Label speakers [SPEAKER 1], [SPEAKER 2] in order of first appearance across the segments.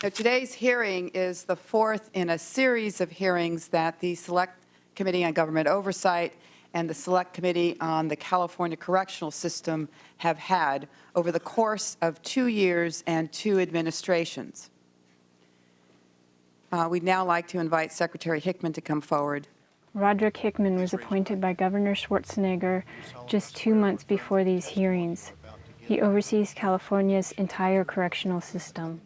[SPEAKER 1] Now, today's hearing is the fourth in a series of hearings that the Select Committee on Government Oversight and the Select Committee on the California Correctional System have had over the course of 2 years and 2 administrations. We'd now like to invite Secretary Hickman to come forward.
[SPEAKER 2] Roderick Hickman was appointed by Governor Schwarzenegger just 2 months before these hearings. He oversees California's entire correctional system.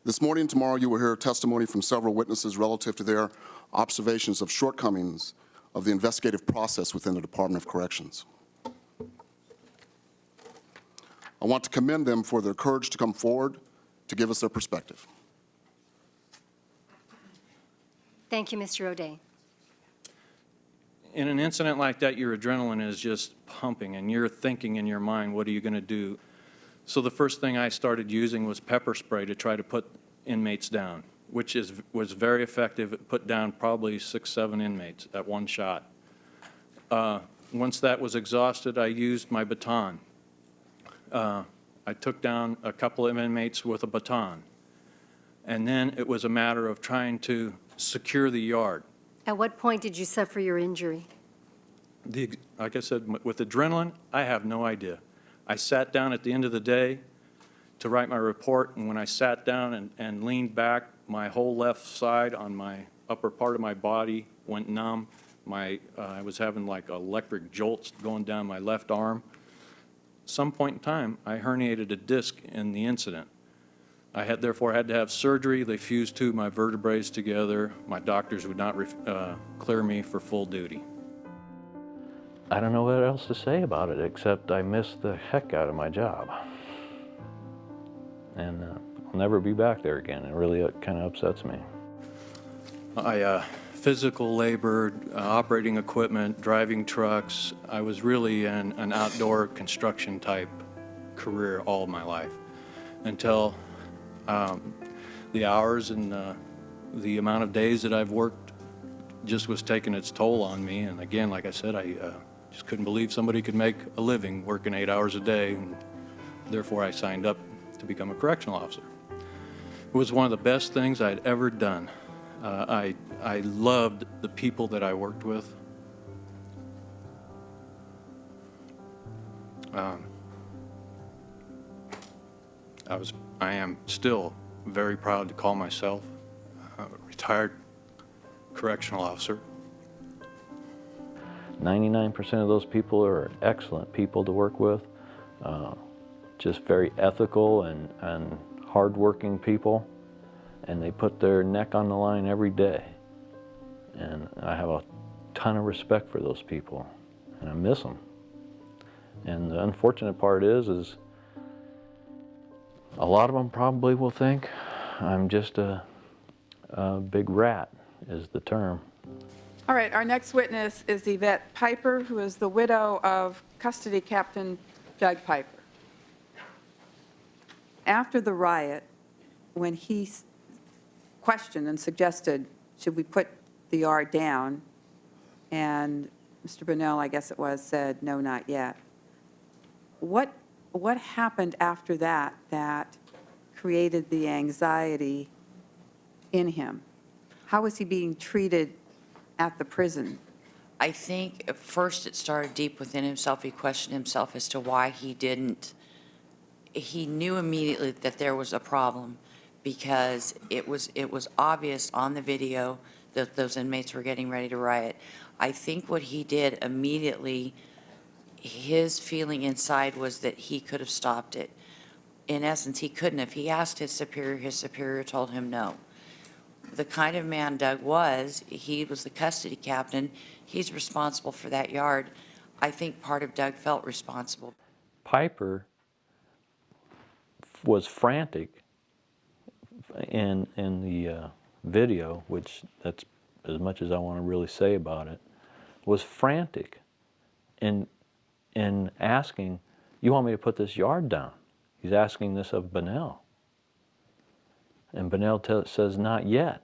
[SPEAKER 3] This morning and tomorrow, you will hear testimony from several witnesses relative to their observations of shortcomings of the investigative process within the Department of Corrections. I want to commend them for their courage to come forward to give us their perspective.
[SPEAKER 4] Thank you, Mr. O'Day.
[SPEAKER 5] In an incident like that, your adrenaline is just pumping, and you're thinking in your mind, what are you going to do? So the first thing I started using was pepper spray to try to put inmates down, which was very effective. It put down probably 6, 7 inmates at one shot. Once that was exhausted, I used my baton. I took down a couple of inmates with a baton. And then it was a matter of trying to secure the yard.
[SPEAKER 4] At what point did you suffer your injury?
[SPEAKER 5] Like I said, with adrenaline, I have no idea. I sat down at the end of the day to write my report, and when I sat down and leaned back, my whole left side on my upper part of my body went numb. I was having like electric jolts going down my left arm. Some point in time, I herniated a disc in the incident. I therefore had to have surgery. They fused 2 of my vertebrae together. My doctors would not clear me for full duty.
[SPEAKER 6] I don't know what else to say about it, except I miss the heck out of my job. And I'll never be back there again. It really kind of upsets me.
[SPEAKER 5] I physical labored, operating equipment, driving trucks. I was really in an outdoor construction type career all my life until the hours and the amount of days that I've worked just was taking its toll on me. And again, like I said, I just couldn't believe somebody could make a living working 8 hours a day, and therefore I signed up to become a correctional officer. It was one of the best things I'd ever done. I loved the people that I worked with. I am still very proud to call myself a retired correctional officer.
[SPEAKER 6] 99% of those people are excellent people to work with, just very ethical and hardworking people, and they put their neck on the line every day. And I have a ton of respect for those people, and I miss them. And the unfortunate part is a lot of them probably will think I'm just a big rat, is the term.
[SPEAKER 1] All right, our next witness is Yvette Piper, who is the widow of Custody Captain Doug Piper. After the riot, when he questioned and suggested, should we put the yard down, and Mr. Bunnell, I guess it was, said, no, not yet. What happened after that created the anxiety in him? How was he being treated at the prison?
[SPEAKER 7] I think at first it started deep within himself. He questioned himself as to why he didn't. He knew immediately that there was a problem because it was obvious on the video that those inmates were getting ready to riot. I think what he did immediately, his feeling inside was that he could have stopped it. In essence, he couldn't have. He asked his superior told him no. The kind of man Doug was, he was the custody captain. He's responsible for that yard. I think part of Doug felt responsible.
[SPEAKER 6] Piper was frantic in the video, which that's as much as I want to really say about it, was frantic in asking, you want me to put this yard down? He's asking this of Bunnell. And Bunnell says, not yet.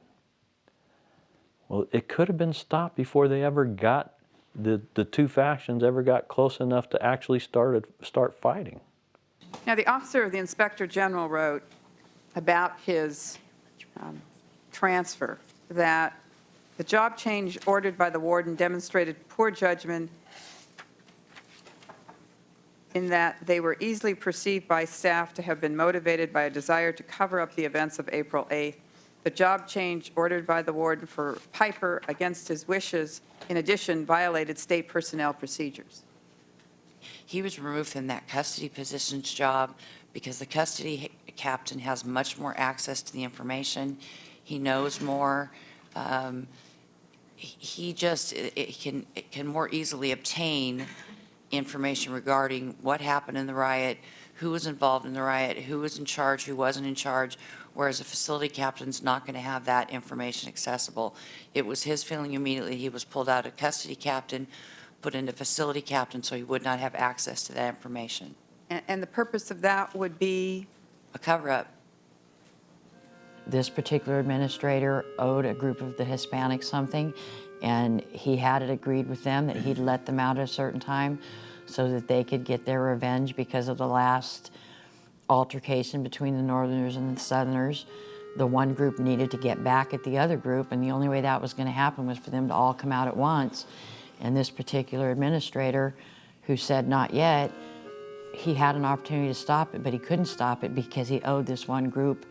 [SPEAKER 6] Well, it could have been stopped before they ever got, the 2 factions ever got close enough to actually start fighting.
[SPEAKER 1] Now, the officer of the Inspector General wrote about his transfer that the job change ordered by the warden demonstrated poor judgment in that they were easily perceived by staff to have been motivated by a desire to cover up the events of April 8th. The job change ordered by the warden for Piper against his wishes, in addition, violated state personnel procedures.
[SPEAKER 7] He was removed from that custody position's job because the custody captain has much more access to the information. He knows more. He just it can more easily obtain information regarding what happened in the riot, who was involved in the riot, who was in charge, who wasn't in charge, whereas a facility captain's not going to have that information accessible. It was his feeling immediately he was pulled out of custody captain, put into facility captain, so he would not have access to that information.
[SPEAKER 1] And the purpose of that would be?
[SPEAKER 7] A cover-up.
[SPEAKER 8] This particular administrator owed a group of the Hispanics something, and he had it agreed with them that he'd let them out at a certain time so that they could get their revenge because of the last altercation between the Northerners and the Southerners. The one group needed to get back at the other group, and the only way that was going to happen was for them to all come out at once. And this particular administrator, who said not yet, he had an opportunity to stop it, but he couldn't stop it because he owed this one group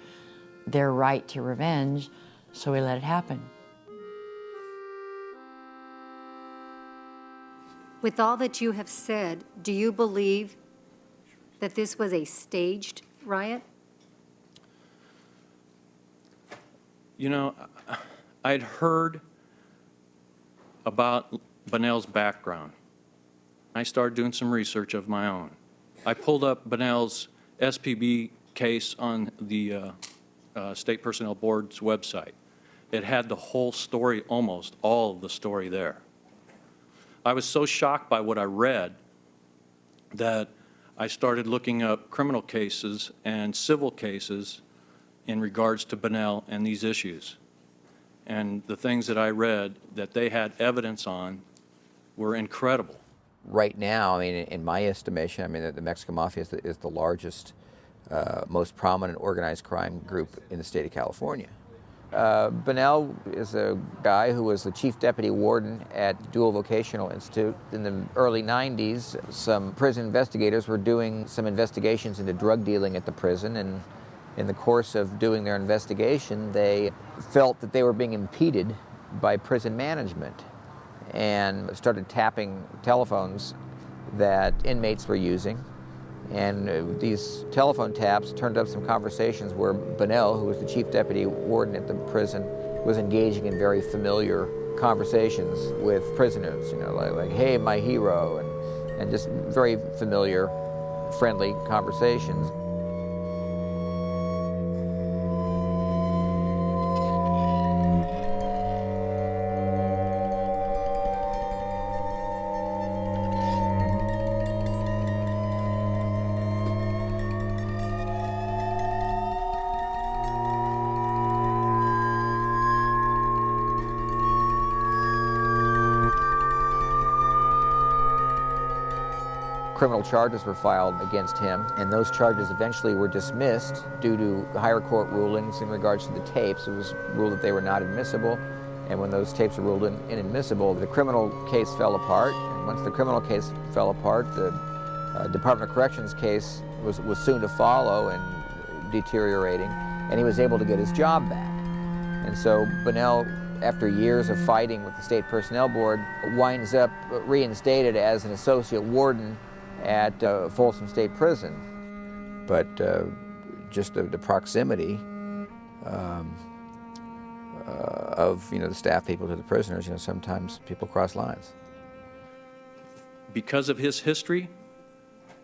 [SPEAKER 8] their right to revenge, so he let it happen.
[SPEAKER 4] With all that you have said, do you believe that this was a staged riot?
[SPEAKER 5] You know, I'd heard about Bunnell's background. I started doing some research of my own. I pulled up Bunnell's SPB case on the State Personnel Board's website. It had the whole story, almost all of the story there. I was so shocked by what I read that I started looking up criminal cases and civil cases in regards to Bunnell and these issues. And the things that I read that they had evidence on were incredible.
[SPEAKER 9] Right now, I mean, in my estimation, I mean, the Mexican Mafia is the largest, most prominent organized crime group in the state of California. Bunnell is a guy who was the chief deputy warden at Dual Vocational Institute. In the early 90s, some prison investigators were doing some investigations into drug dealing at the prison, and in the course of doing their investigation, they felt that they were being impeded by prison management and started tapping telephones that inmates were using. And these telephone taps turned up some conversations where Bunnell, who was the chief deputy warden at the prison, was engaging in very familiar conversations with prisoners, you know, like hey, my hero, and just very familiar, friendly conversations. Criminal charges were filed against him, and those charges eventually were dismissed due to higher court rulings in regards to the tapes. It was ruled that they were not admissible, and when those tapes were ruled inadmissible, the criminal case fell apart. And once the criminal case fell apart, the Department of Corrections case was soon to follow and deteriorating, and he was able to get his job back. And so Bunnell, after years of fighting with the State Personnel Board, winds up reinstated as an associate warden at Folsom State Prison. But just the proximity of the staff people to the prisoners, sometimes people cross lines.
[SPEAKER 5] Because of his history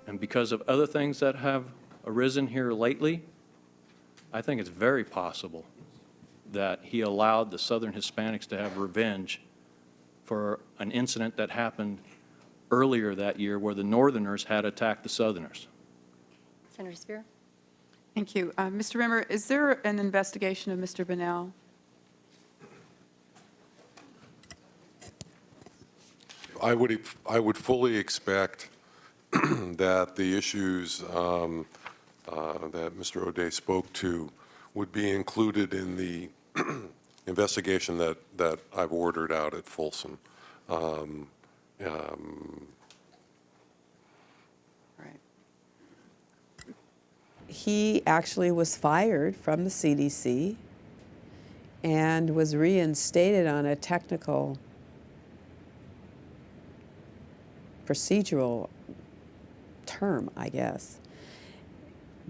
[SPEAKER 5] and because of other things that have arisen here lately, I think it's very possible that he allowed the Southern Hispanics to have revenge for an incident that happened earlier that year where the Northerners had attacked the Southerners.
[SPEAKER 4] Senator Spiro?
[SPEAKER 1] Thank you. Mr. Rimmer, is there an investigation of Mr. Bunnell?
[SPEAKER 10] I would fully expect that the issues that Mr. O'Day spoke to would be included in the investigation that I've ordered out at Folsom.
[SPEAKER 1] Right.
[SPEAKER 11] He actually was fired from the CDC and was reinstated on a technical procedural term, I guess.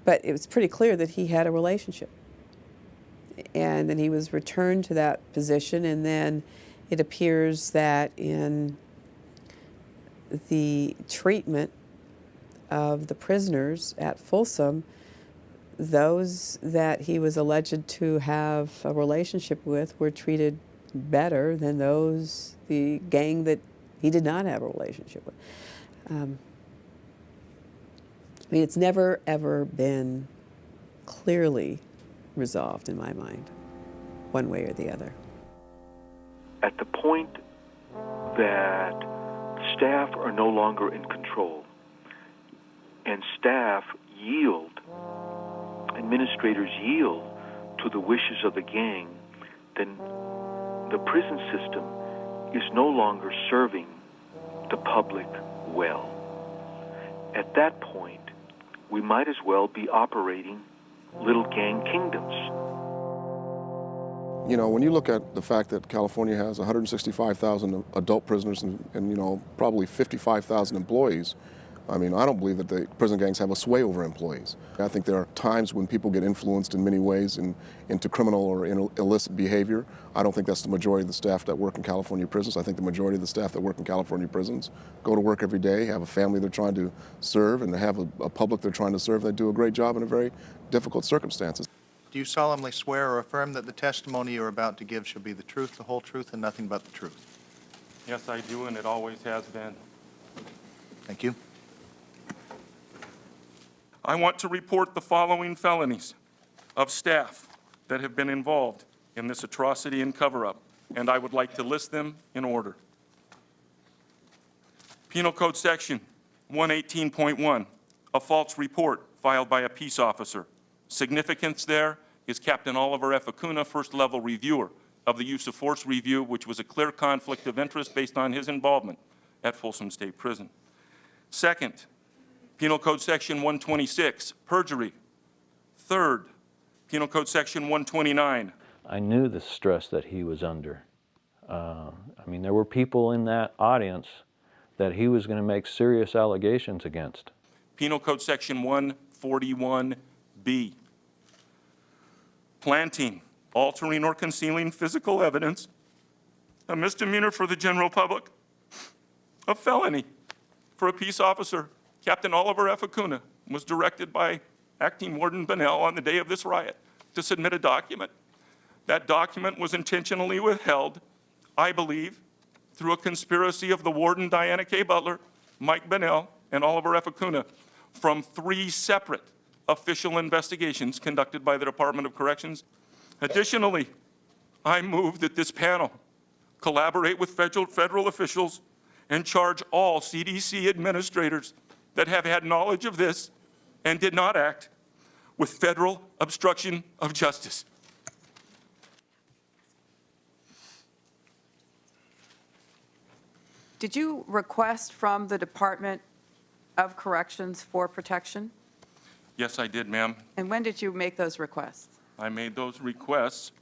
[SPEAKER 11] But it was pretty clear that he had a relationship. And then he was returned to that position, and then it appears that in the treatment of the prisoners at Folsom, those that he was alleged to have a relationship with were treated better than those, the gang that he did not have a relationship with. I mean, it's never, ever been clearly resolved in my mind, one way or the other.
[SPEAKER 12] At the point that staff are no longer in control and staff yield, administrators yield to the wishes of the gang, then the prison system is no longer serving the public well. At that point, we might as well be operating little gang kingdoms.
[SPEAKER 3] You know, when you look at the fact that California has 165,000 adult prisoners and you know, probably 55,000 employees, I mean, I don't believe that the prison gangs have a sway over employees. I think there are times when people get influenced in many ways into criminal or illicit behavior. I don't think that's the majority of the staff that work in California prisons. I think the majority of the staff that work in California prisons go to work every day, have a family they're trying to serve, and they have a public they're trying to serve. They do a great job in a very difficult circumstances.
[SPEAKER 13] Do you solemnly swear or affirm that the testimony you're about to give shall be the truth, the whole truth, and nothing but the truth?
[SPEAKER 14] Yes, I do, and it always has been.
[SPEAKER 13] Thank you.
[SPEAKER 14] I want to report the following felonies of staff that have been involved in this atrocity and cover-up, and I would like to list them in order. Penal Code Section 118.1, a false report filed by a peace officer. Significance there is Captain Oliver F. Acuna, first-level reviewer of the use of force review, which was a clear conflict of interest based on his involvement at Folsom State Prison. Second, Penal Code Section 126, perjury. Third, Penal Code Section 129.
[SPEAKER 6] I knew the stress that he was under. I mean, there were people in that audience that he was going to make serious allegations against.
[SPEAKER 14] Penal Code Section 141B, planting, altering, or concealing physical evidence, a misdemeanor for the general public, a felony for a peace officer. Captain Oliver F. Acuna was directed by Acting Warden Bunnell on the day of this riot to submit a document. That document was intentionally withheld, I believe, through a conspiracy of the warden, Diana K. Butler, Mike Bunnell, and Oliver F. Acuna from 3 separate official investigations conducted by the Department of Corrections. Additionally, I move that this panel collaborate with federal officials and charge all CDC administrators that have had knowledge of this and did not act with federal obstruction of justice.
[SPEAKER 1] Did you request from the Department of Corrections for protection?
[SPEAKER 14] Yes, I did, ma'am.
[SPEAKER 1] And when did you make those requests?
[SPEAKER 14] I made those requests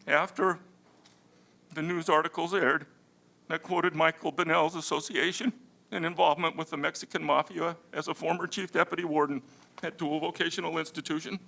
[SPEAKER 14] after the news articles aired that quoted Michael Bunnell's association and involvement with the Mexican Mafia as a former chief deputy warden at Dual Vocational Institution.